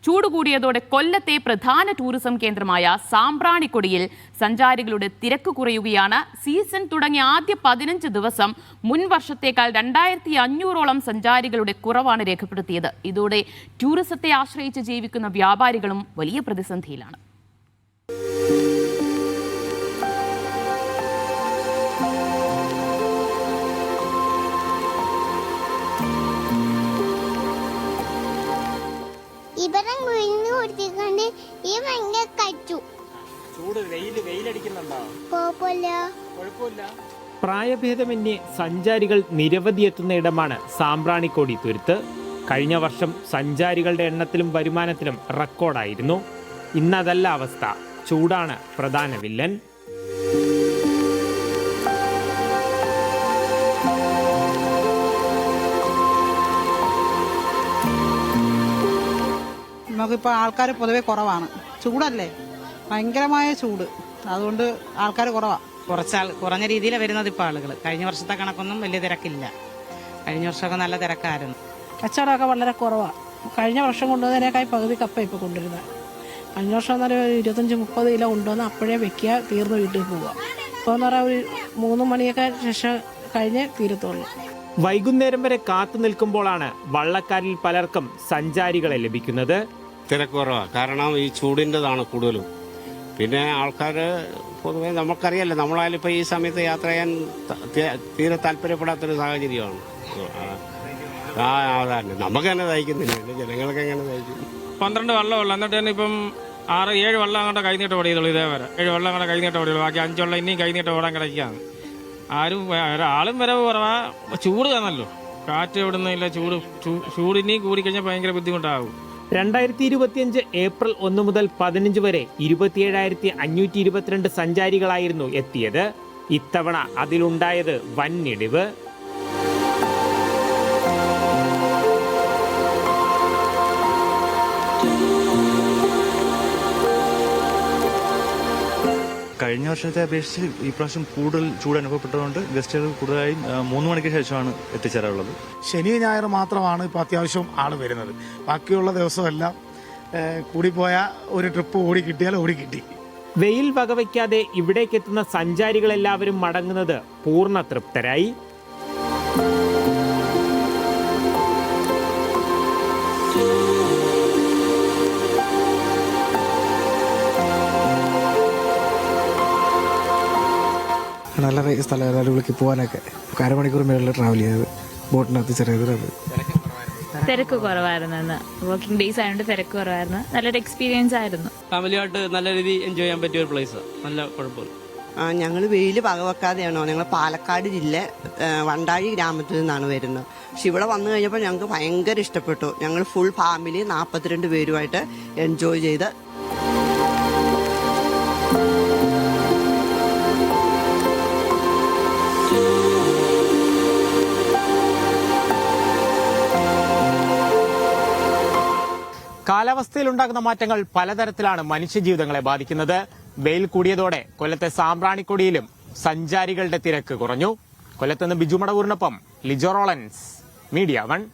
ചൂട് കൂടിയതോടെ കൊല്ലത്തെ പ്രധാന ടൂറിസം കേന്ദ്രമായ സാമ്പ്രാണിക്കൊടിയിൽ സഞ്ചാരികളുടെ തിരക്ക് കുറയുകയാണ്. സീസൺ തുടങ്ങിയ ആദ്യ 15 ദിവസം മുൻ വർഷത്തേക്കാൾ 2500ഓളം സഞ്ചാരികളുടെ കുറവാണ് രേഖപ്പെടുത്തിയത്. ഇതോടെ ടൂറിസത്തെ ആശ്രയിച്ച് ജീവിക്കുന്ന വ്യാപാരികളും വലിയ പ്രതിസന്ധിയിലാണ്. പ്രായഭേദമന്യേ സഞ്ചാരികൾ നിരവധി എത്തുന്ന ഇടമാണ് സാമ്പ്രാണിക്കൊടി തുരുത്ത്. കഴിഞ്ഞ വർഷം സഞ്ചാരികളുടെ എണ്ണത്തിലും വരുമാനത്തിലും റെക്കോർഡായിരുന്നു. ഇന്നതല്ല അവസ്ഥ. ചൂടാണ് പ്രധാന വില്ലൻ. നമുക്കിപ്പോൾ ആൾക്കാർ പൊതുവെ കുറവാണ്. ചൂടല്ലേ, ഭയങ്കരമായ ചൂട്, അതുകൊണ്ട് ആൾക്കാർ കുറവാണ്. കുറഞ്ഞ രീതിയിലാണ് വരുന്നത് ഇപ്പോൾ ആളുകൾ. കഴിഞ്ഞ വർഷത്തെ കണക്കൊന്നും വലിയ തിരക്കില്ല. കഴിഞ്ഞ വർഷമൊക്കെ നല്ല തിരക്കായിരുന്നു. കച്ചവടമൊക്കെ വളരെ കുറവാണ്. കഴിഞ്ഞ വർഷം കൊണ്ടുവന്നതിനേക്കായി പകുതി കപ്പ ഇപ്പോൾ കൊണ്ടുവരുന്നത്. കഴിഞ്ഞ വർഷം എന്നൊരു 25-30 കിലോ കൊണ്ടുവന്ന് അപ്പോഴേ വെക്കുക, തീർന്ന് വീട്ടിൽ പോവുക. ഇപ്പോൾ എന്ന് പറഞ്ഞാൽ ഒരു 3 മണിയൊക്കെ ശേഷം കഴിഞ്ഞ് തീരത്തുള്ളൂ. വൈകുന്നേരം വരെ കാത്തു നിൽക്കുമ്പോഴാണ് വള്ളക്കാരിൽ പലർക്കും സഞ്ചാരികളെ ലഭിക്കുന്നത്. തിരക്ക് കുറവാണ്. കാരണം ഈ ചൂടിൻ്റെതാണ് കൂടുതലും. പിന്നെ ആൾക്കാർ പൊതുവെ നമുക്കറിയാമല്ലോ, നമ്മളായാലും ഇപ്പോൾ ഈ സമയത്ത് യാത്ര ചെയ്യാൻ തീരെ താല്പര്യപ്പെടാത്തൊരു സാഹചര്യമാണ്. അതാണ് നമുക്ക് തന്നെ തയ്ക്കുന്നില്ല, ജനങ്ങൾക്ക് എങ്ങനെ തയ്ക്കും. 12 വള്ളമുള്ളൂ, എന്നിട്ട് തന്നെ ഇപ്പം 6-7 വള്ളം അങ്ങോട്ട് കൈനീട്ടം ഓടിയതുള്ളൂ. ഇതേവരെ 7 വള്ളം അങ്ങോട്ട് കൈനീട്ടം ഓടിയുള്ളൂ. ബാക്കി 5 വള്ളം ഇനിയും കൈനീട്ടം ഓടാൻ കിടക്കുകയാണ്. ഒരാളും വരവ് കുറവാ. ചൂട് കാണല്ലോ, കാറ്റ് എവിടുന്നില്ല. ചൂട് ഇനിയും കൂടിക്കഴിഞ്ഞാൽ ഭയങ്കര ബുദ്ധിമുട്ടാകും. 2025 ഏപ്രിൽ 1 മുതൽ 15 വരെ 27,522 സഞ്ചാരികളായിരുന്നു എത്തിയത്. ഇത്തവണ അതിലുണ്ടായത് വൻ ഇടിവ്. കഴിഞ്ഞ വർഷത്തെ അപേക്ഷിച്ച് ഈ പ്രാവശ്യം കൂടുതൽ ചൂട് അനുഭവപ്പെട്ടതുകൊണ്ട് ഗസ്റ്റുകൾ കൂടുതലായും 3 മണിക്ക് ശേഷമാണ് എത്തിച്ചേരാറുള്ളത്. ശനി ഞായർ മാത്രമാണ് ഇപ്പോൾ അത്യാവശ്യം ആൾ വരുന്നത്. ബാക്കിയുള്ള ദിവസമെല്ലാം കൂടിപ്പോയ ഒരു ട്രിപ്പ് ഓടി കിട്ടിയാൽ ഓടി കിട്ടി. വെയിൽ വകവയ്ക്കാതെ ഇവിടേക്കെത്തുന്ന സഞ്ചാരികളെല്ലാവരും മടങ്ങുന്നത് പൂർണ്ണ തൃപ്തരായി. നല്ല സ്ഥലം അടിപൊളിക്ക് പോകാനൊക്കെ അരമണിക്കൂർ മേളിൽ ട്രാവൽ ചെയ്തത് ബോട്ടിനകത്ത് ചെറിയത്. തിരക്ക് കുറവായിരുന്നു. വർക്കിംഗ് ഡേയ്സ് ആയതുകൊണ്ട് തിരക്ക് കുറവായിരുന്നു. നല്ലൊരു എക്സ്പീരിയൻസ് ആയിരുന്നു. ഫാമിലിയായിട്ട് നല്ല രീതിയിൽ എൻജോയ് ചെയ്യാൻ പറ്റിയ ഒരു പ്ലേസ്. നല്ല കുഴപ്പമില്ല. ഞങ്ങൾ വെയിൽ വകവെക്കാതെയാണോ, ഞങ്ങൾ പാലക്കാട് ജില്ല വണ്ടാഴി ഗ്രാമത്തിൽ നിന്നാണ് വരുന്നത്. പക്ഷെ ഇവിടെ വന്നു കഴിഞ്ഞപ്പോൾ ഞങ്ങൾക്ക് ഭയങ്കര ഇഷ്ടപ്പെട്ടു. ഞങ്ങൾ ഫുൾ ഫാമിലി 42 പേരുമായിട്ട് എൻജോയ് ചെയ്ത്. കാലാവസ്ഥയിൽ ഉണ്ടാകുന്ന മാറ്റങ്ങൾ പലതരത്തിലാണ് മനുഷ്യജീവിതങ്ങളെ ബാധിക്കുന്നത്. വെയിൽ കൂടിയതോടെ കൊല്ലത്തെ സാമ്പ്രാണിക്കൊടിയിലും സഞ്ചാരികളുടെ തിരക്ക് കുറഞ്ഞു. കൊല്ലത്ത് നിന്ന് ബിജു മടവൂരിനൊപ്പം ലിജോ റോളൻസ്, മീഡിയ 1.